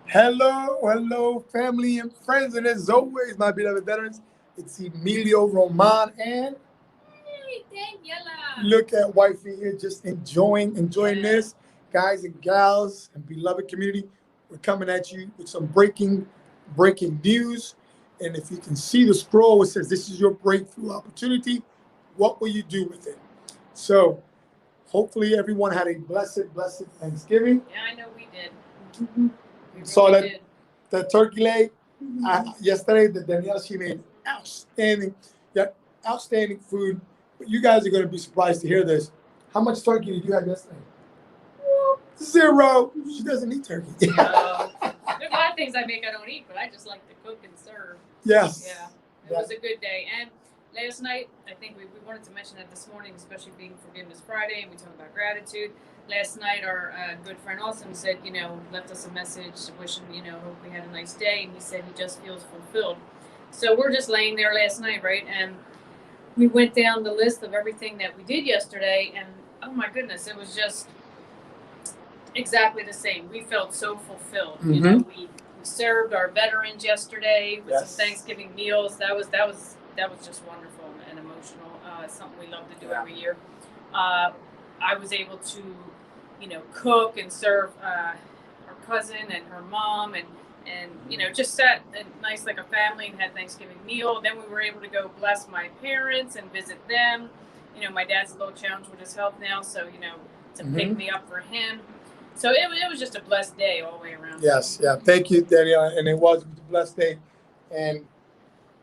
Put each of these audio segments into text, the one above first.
Hello, family and friends, and as always, my beloved veterans, it's Emilio Roman, and Hey, Daniela. look at wifey here, just enjoying this, guys and gals and beloved community. We're coming at you with some breaking news, and if you can see the scroll, it says this is your breakthrough opportunity. What will you do with it? So, hopefully, everyone had a blessed Thanksgiving. Yeah, I know we did. We Saw really that did. that turkey leg yesterday. The Daniela, she made outstanding, yeah, outstanding food. But you guys are going to be surprised to hear this. How much turkey did you have yesterday? Zero. She doesn't eat turkey. There's a lot of things I make I don't eat, but I just like to cook and serve. Yes. Yeah, it was a good day. And last night, I think we wanted to mention that this morning, especially being Forgiveness Friday, and we talk about gratitude. Last night, our good friend Austin said, left us a message wishing, hope we had a nice day. And he said he just feels fulfilled. So we're just laying there last night, right? And we went down the list of everything that we did yesterday. And oh my goodness, it was just exactly the same. We felt so fulfilled. We served our veterans yesterday with some Thanksgiving meals. That was just wonderful and emotional. It's something we love to do every year. I was able to, cook and serve our cousin and her mom, and just sat nice like a family and had Thanksgiving meal. Then we were able to go bless my parents and visit them. My dad's a little challenged with his health now, so to pick me up for him. So it was just a blessed day all the way around. Yes, yeah. Thank you, Daniela. And it was a blessed day. And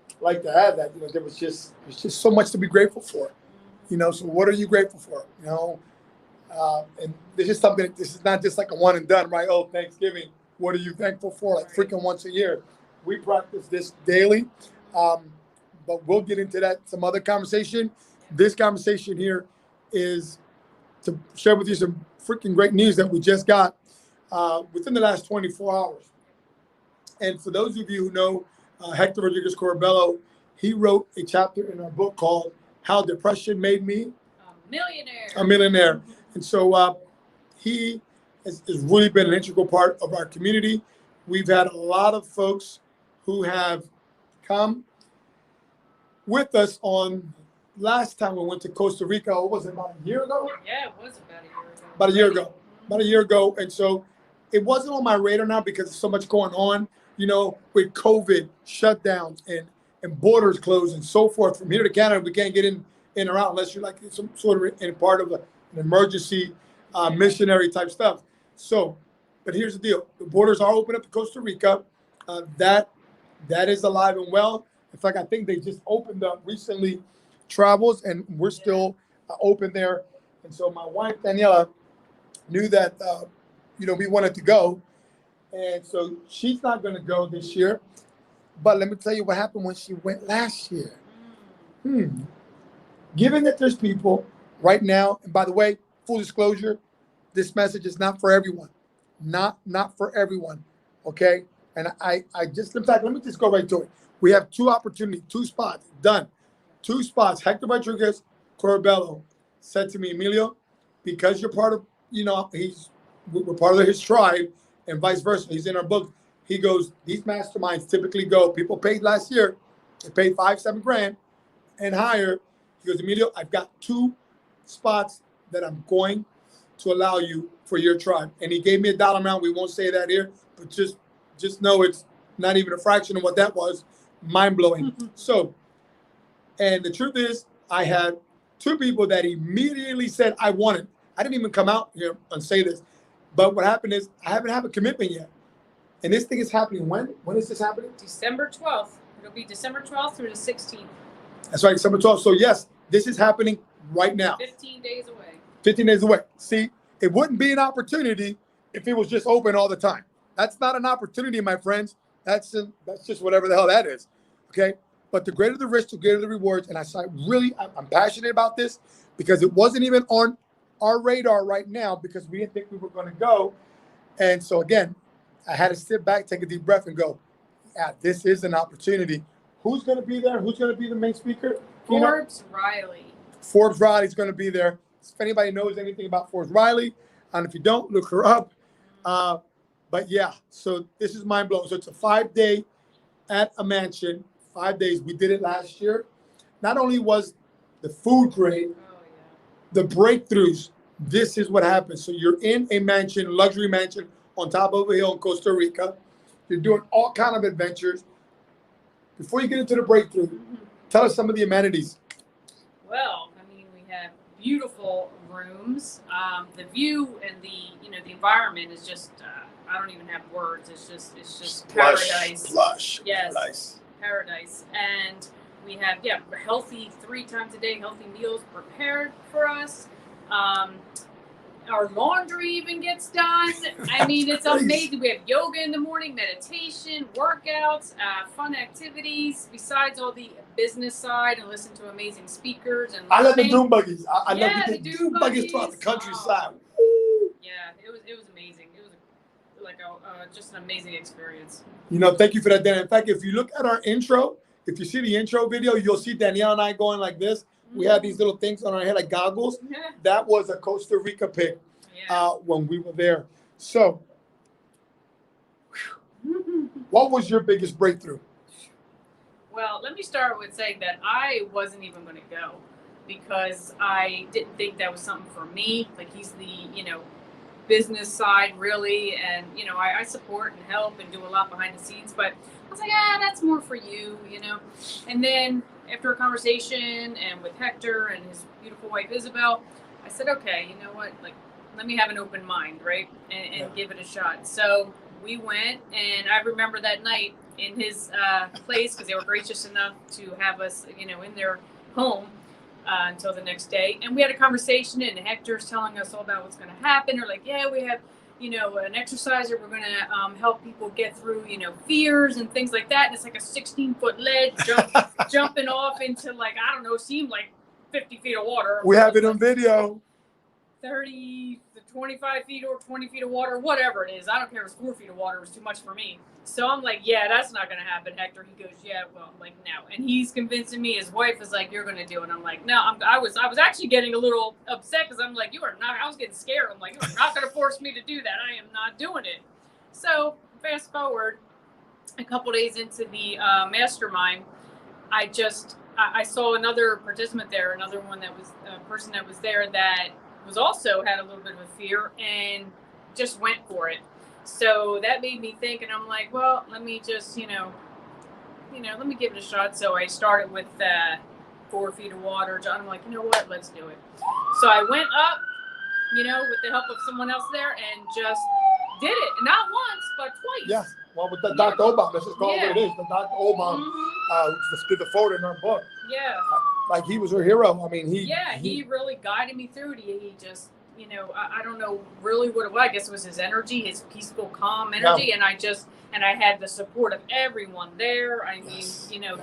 I'd like to add that, there's just so much to be grateful for. So what are you grateful for? And this is something, this is not just like a one and done, right? Oh, Thanksgiving. What are you thankful for? Like freaking once a year. We practice this daily. But we'll get into that some other conversation. This conversation here is to share with you some freaking great news that we just got within the last 24 hours. And for those of you who know Hector Rodriguez Corabello, he wrote a chapter in our book called How Depression Made Me a Millionaire. And so he has really been an integral part of our community. We've had a lot of folks who have come with us on last time we went to Costa Rica. What was it, about a year ago? Yeah, it was about a year ago. About a year ago. And so it wasn't on my radar now because there's so much going on, with COVID shutdowns and borders closed and so forth. From here to Canada, we can't get in or out unless you're like some sort of in part of an emergency missionary type stuff. So, but here's the deal. The borders are open up to Costa Rica. That is alive and well. In fact, I think they just opened up recently travels, and we're still open there. And so my wife, Daniela, knew that, we wanted to go. And so she's not going to go this year. But let me tell you what happened when she went last year. Given that there's people right now, and by the way, full disclosure, this message is not for everyone. Not for everyone. Okay? And I just, in fact, let me just go right to it. We have two opportunities, two spots, done. Two spots. Hector Rodriguez Corabello said to me, Emilio, because you're part of, we're part of his tribe, and vice versa. He's in our book. He goes, these masterminds typically go, people paid last year, they paid $5-7 grand and higher. He goes, Emilio, I've got two spots that I'm going to allow you for your tribe. And he gave me a dollar amount. We won't say that here, but just know it's not even a fraction of what that was. Mind blowing. So, and the truth is, I had two people that immediately said I wanted. I didn't even come out here and say this. But what happened is I haven't had a commitment yet. And this thing is happening when? When is this happening? December 12th. It'll be December 12th through the 16th. That's right, December 12th. So yes, this is happening right now. 15 days away. 15 days away. See, it wouldn't be an opportunity if it was just open all the time. That's not an opportunity, my friends. That's just whatever the hell that is. Okay? But the greater the risk, the greater the rewards. And I'm passionate about this because it wasn't even on our radar right now because we didn't think we were going to go. And so again, I had to sit back, take a deep breath and go, yeah, this is an opportunity. Who's going to be there? Who's going to be the main speaker? Forbes Riley. Forbes Riley's going to be there. If anybody knows anything about Forbes Riley, and if you don't, look her up. But yeah, so this is mind blowing. So it's a 5 day at a mansion, 5 days. We did it last year. Not only was the food great, Oh yeah. the breakthroughs, this is what happens. So you're in a mansion, luxury mansion on top of a hill in Costa Rica. You're doing all kind of adventures. Before you get into the breakthrough, tell us some of the amenities. Well, I mean, we have beautiful rooms. The view and the environment is just I don't even have words. It's just paradise. Plush. Yes, Nice. paradise. And we have healthy 3 times a day healthy meals prepared for us. Our laundry even gets done. I mean, it's Crazy. amazing. We have yoga in the morning, meditation, workouts, fun activities, besides all the business side, and listen to amazing speakers. And I love the learning. dune buggies. I love Yeah, to the get dune dune buggies throughout the buggies. countryside. Yeah, it was amazing. It was like just an amazing experience. You know, thank you for that, Dan. In fact, if you look at our intro, if you see the intro video, you'll see Daniela and I going like this. We had these little things on our head like goggles. Yeah. That was a Costa Rica pic Yeah. when we were there. So, what was your biggest breakthrough? Well, let me start with saying that I wasn't even going to go because I didn't think that was something for me. Like he's the business side really, and I support and help and do a lot behind the scenes, but I was like, that's more for you. And then after a conversation and with Hector and his beautiful wife Isabel, I said, okay, you know what, like let me have an open mind, right, and give it a shot. So we went, and I remember that night in his place, because they were gracious enough to have us in their home until the next day. And we had a conversation, and Hector's telling us all about what's going to happen. They're like, yeah, we have, an exerciser. We're going to help people get through, fears and things like that. And it's like a 16-foot ledge jumping off into I don't know, seemed like 50 feet of water. We have it on video. 30 to 25 feet or 20 feet of water, whatever it is. I don't care if it's 4 feet of water. It was too much for me. So I'm like, yeah, that's not going to happen, Hector. He goes, yeah, well, no. And he's convincing me. His wife is like, you're going to do it. I'm like, no. I was actually getting a little upset because I'm like, you are not. I was getting scared. I'm like, you are not going to force me to do that. I am not doing it. So fast forward a couple days into the mastermind, I saw another participant there, another one that was a person that was there that was also had a little bit of a fear and just went for it. So that made me think, and I'm like, well, let me just, let me give it a shot. So I started with 4 feet of water. I'm like, you know what, let's do it. So I went up, with the help of someone else there, and just did it. Not once, but twice. Yes. Well, with the Dr. Obama, let's just call it what it is. The Dr. Obama did the photo in our book. Yeah. Like he was her hero. I mean, he really guided me through it. He just, I don't know really what it was. I guess it was his energy, his peaceful, calm energy. Yeah. And I had the support of everyone there. I mean,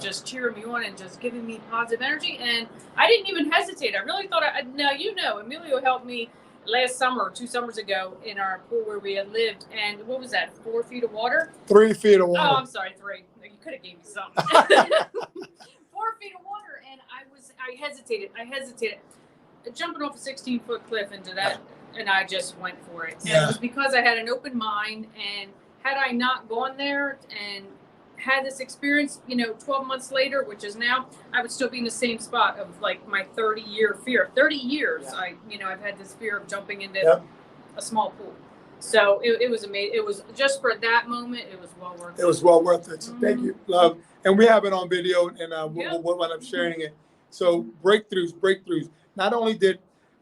just cheering me on and just giving me positive energy. And I didn't even hesitate. I really thought, Emilio helped me last summer, 2 summers ago, in our pool where we had lived. And what was that, 4 feet of water? 3 feet of water. Oh, I'm sorry, 3. You could have gave me something. 4 feet of water, and I hesitated. Jumping off a 16-foot cliff into that, and I just went for it. And it was because I had an open mind, and had I not gone there and had this experience, 12 months later, which is now, I would still be in the same spot of like my 30-year fear. 30 years, I've had this fear of jumping into a small pool. So it was amazing. It was just for that moment. It was well worth it. It was well worth it. So thank you, love. And we have it on video, and we'll end up sharing it. So breakthroughs. Not only did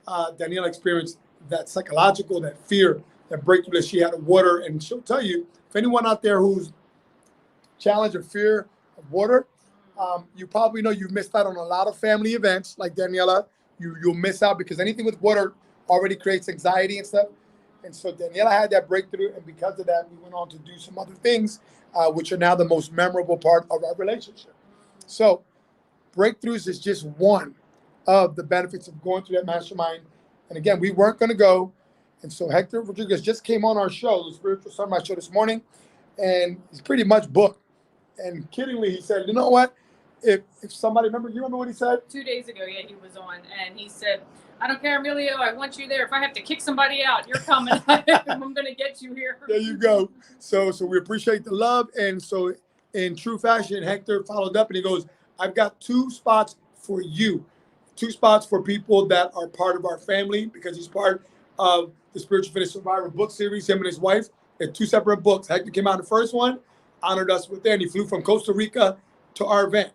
Daniela experience that psychological, that fear, that breakthrough that she had of water, and she'll tell you, if anyone out there who's challenged or fear of water, you probably know you've missed out on a lot of family events like Daniela. You'll miss out because anything with water already creates anxiety and stuff. And so Daniela had that breakthrough, and because of that, we went on to do some other things, which are now the most memorable part of our relationship. So breakthroughs is just one of the benefits of going through that mastermind. And again, we weren't going to go. And so Hector Rodriguez just came on our show, the Spiritual Sunrise show this morning, and he's pretty much booked. And kiddingly, he said, you know what? if somebody remember, you remember what he said? 2 days ago, yeah, he was on, and he said, "I don't care, Emilio. I want you there. If I have to kick somebody out, you're coming. I'm gonna get you here." There you go. So we appreciate the love, and so in true fashion, Hector followed up and he goes, "I've got 2 spots for you, 2 spots for people that are part of our family because he's part of the Spiritual Fitness Survivor book series. Him and his wife, they're 2 separate books. Hector came out in the first one, honored us with that, and he flew from Costa Rica to our event,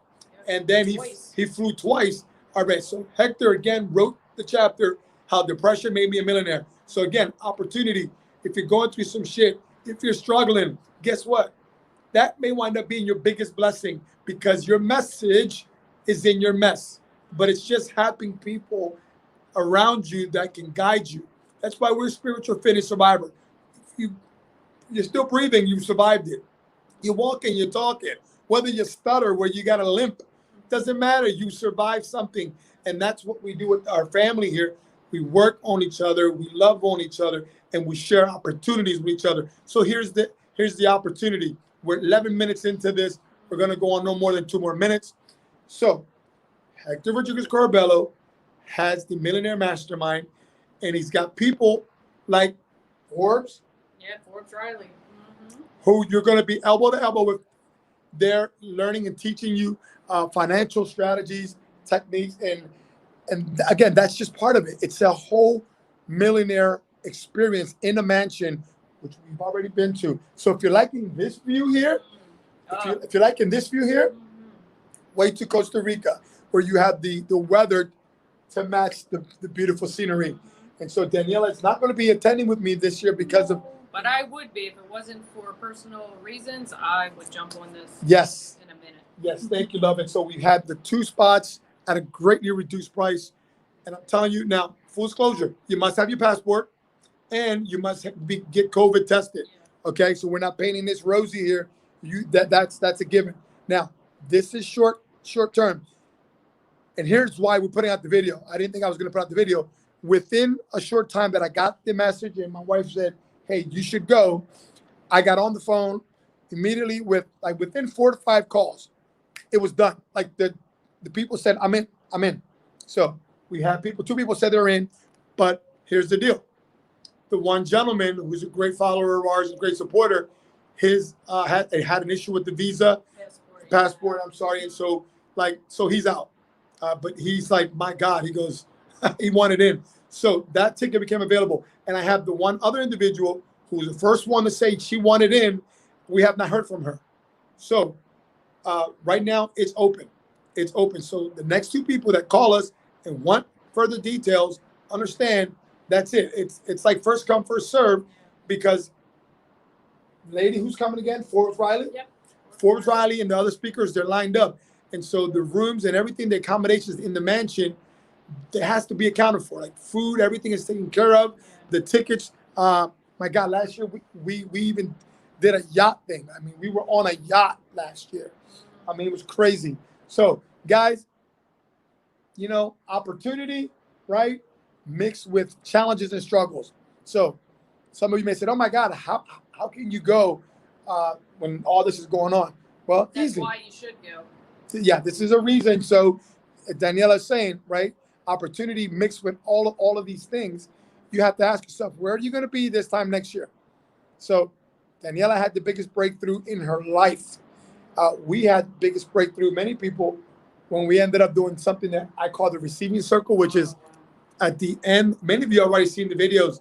and then he flew twice our event. So Hector again wrote the chapter, How Depression Made Me a Millionaire. So again, opportunity. If you're going through some shit, if you're struggling, guess what? That may wind up being your biggest blessing because your message is in your mess. But it's just having people around you that can guide you. That's why we're Spiritual Fitness Survivor. If you're still breathing, you survived it. You're walking, you're talking. Whether you stutter, where you got a limp, doesn't matter. You survived something. And that's what we do with our family here. We work on each other, we love on each other, and we share opportunities with each other. So here's the opportunity. We're 11 minutes into this. We're going to go on no more than 2 more minutes. So Hector Rodriguez Corbello has the Millionaire Mastermind, and he's got people like Forbes. Yeah, Forbes Riley. Who you're going to be elbow to elbow with. They're learning and teaching you financial strategies, techniques, and again, that's just part of it. It's a whole millionaire experience in a mansion, which we've already been to. So if you're liking this view here, if you're liking this view here, wait to Costa Rica, where you have the weather to match the beautiful scenery. And so Daniela is not going to be attending with me this year because of. But I would be if it wasn't for personal reasons. I would jump on this. Yes. In a minute. Yes, thank you, love. And so we had the 2 spots at a greatly reduced price. And I'm telling you now, full disclosure, you must have your passport and you must get COVID tested. Okay, so we're not painting this rosy here. That's a given. Now, this is short term. And here's why we're putting out the video. I didn't think I was going to put out the video. Within a short time that I got the message and my wife said, "Hey, you should go," I got on the phone immediately within 4 to 5 calls. It was done. Like the people said, I'm in. So we have 2 people said they're in, but here's the deal. The one gentleman who's a great follower of ours, a great supporter, his had an issue with the visa, passport. I'm sorry. And so he's out. But he's like, my God, he goes, he wanted in. So that ticket became available. And I have the one other individual who was the first one to say she wanted in. We have not heard from her. So right now it's open. It's open. So the next 2 people that call us and want further details, understand that's it. It's like first come, first serve, because lady who's coming again, Forbes Riley? Yep. Forbes Riley and the other speakers, they're lined up. And so the rooms and everything, the accommodations in the mansion, there has to be accounted for. Like food, everything is taken care of. The tickets, my God, last year we even did a yacht thing. I mean, we were on a yacht last year. I mean, it was crazy. So guys, opportunity, right? Mixed with challenges and struggles. So some of you may say, "Oh my God, how can you go when all this is going on?" Well, That's easy. why you should go. Yeah, this is a reason. So Daniela is saying, right? Opportunity mixed with all of these things. You have to ask yourself, where are you going to be this time next year? So Daniela had the biggest breakthrough in her life. We had the biggest breakthrough, many people, when we ended up doing something that I call the receiving circle, which is at the end. Many of you already seen the videos.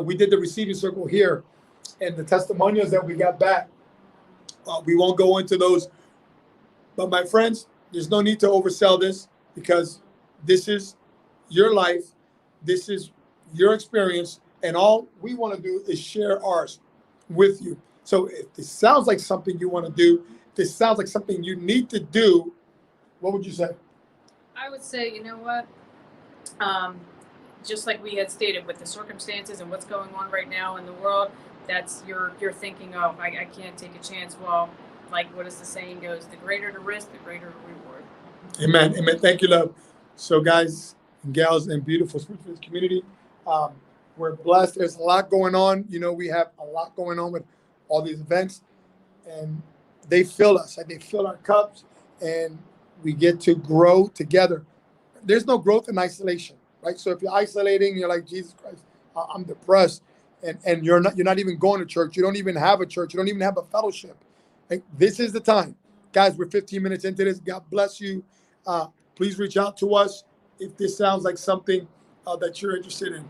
We did the receiving circle here, and the testimonials that we got back. We won't go into those. But my friends, there's no need to oversell this, because this is your life. This is your experience. And all we want to do is share ours with you. So if this sounds like something you want to do, this sounds like something you need to do, what would you say? I would say, you know what? Just like we had stated, with the circumstances and what's going on right now in the world, that's you're thinking, oh, I can't take a chance. Well, like what is the saying goes, the greater the risk, the greater the reward. Amen. Amen. Thank you, love. So guys and gals and beautiful spiritual community, we're blessed. There's a lot going on. We have a lot going on with all these events, and they fill us. Like, they fill our cups, and We get to grow together. There's no growth in isolation, right? So if you're isolating, you're like, Jesus Christ, I'm depressed, and you're not even going to church. You don't even have a church. You don't even have a fellowship. Right? This is the time, guys. We're 15 minutes into this. God bless you. Please reach out to us if this sounds like something that you're interested in.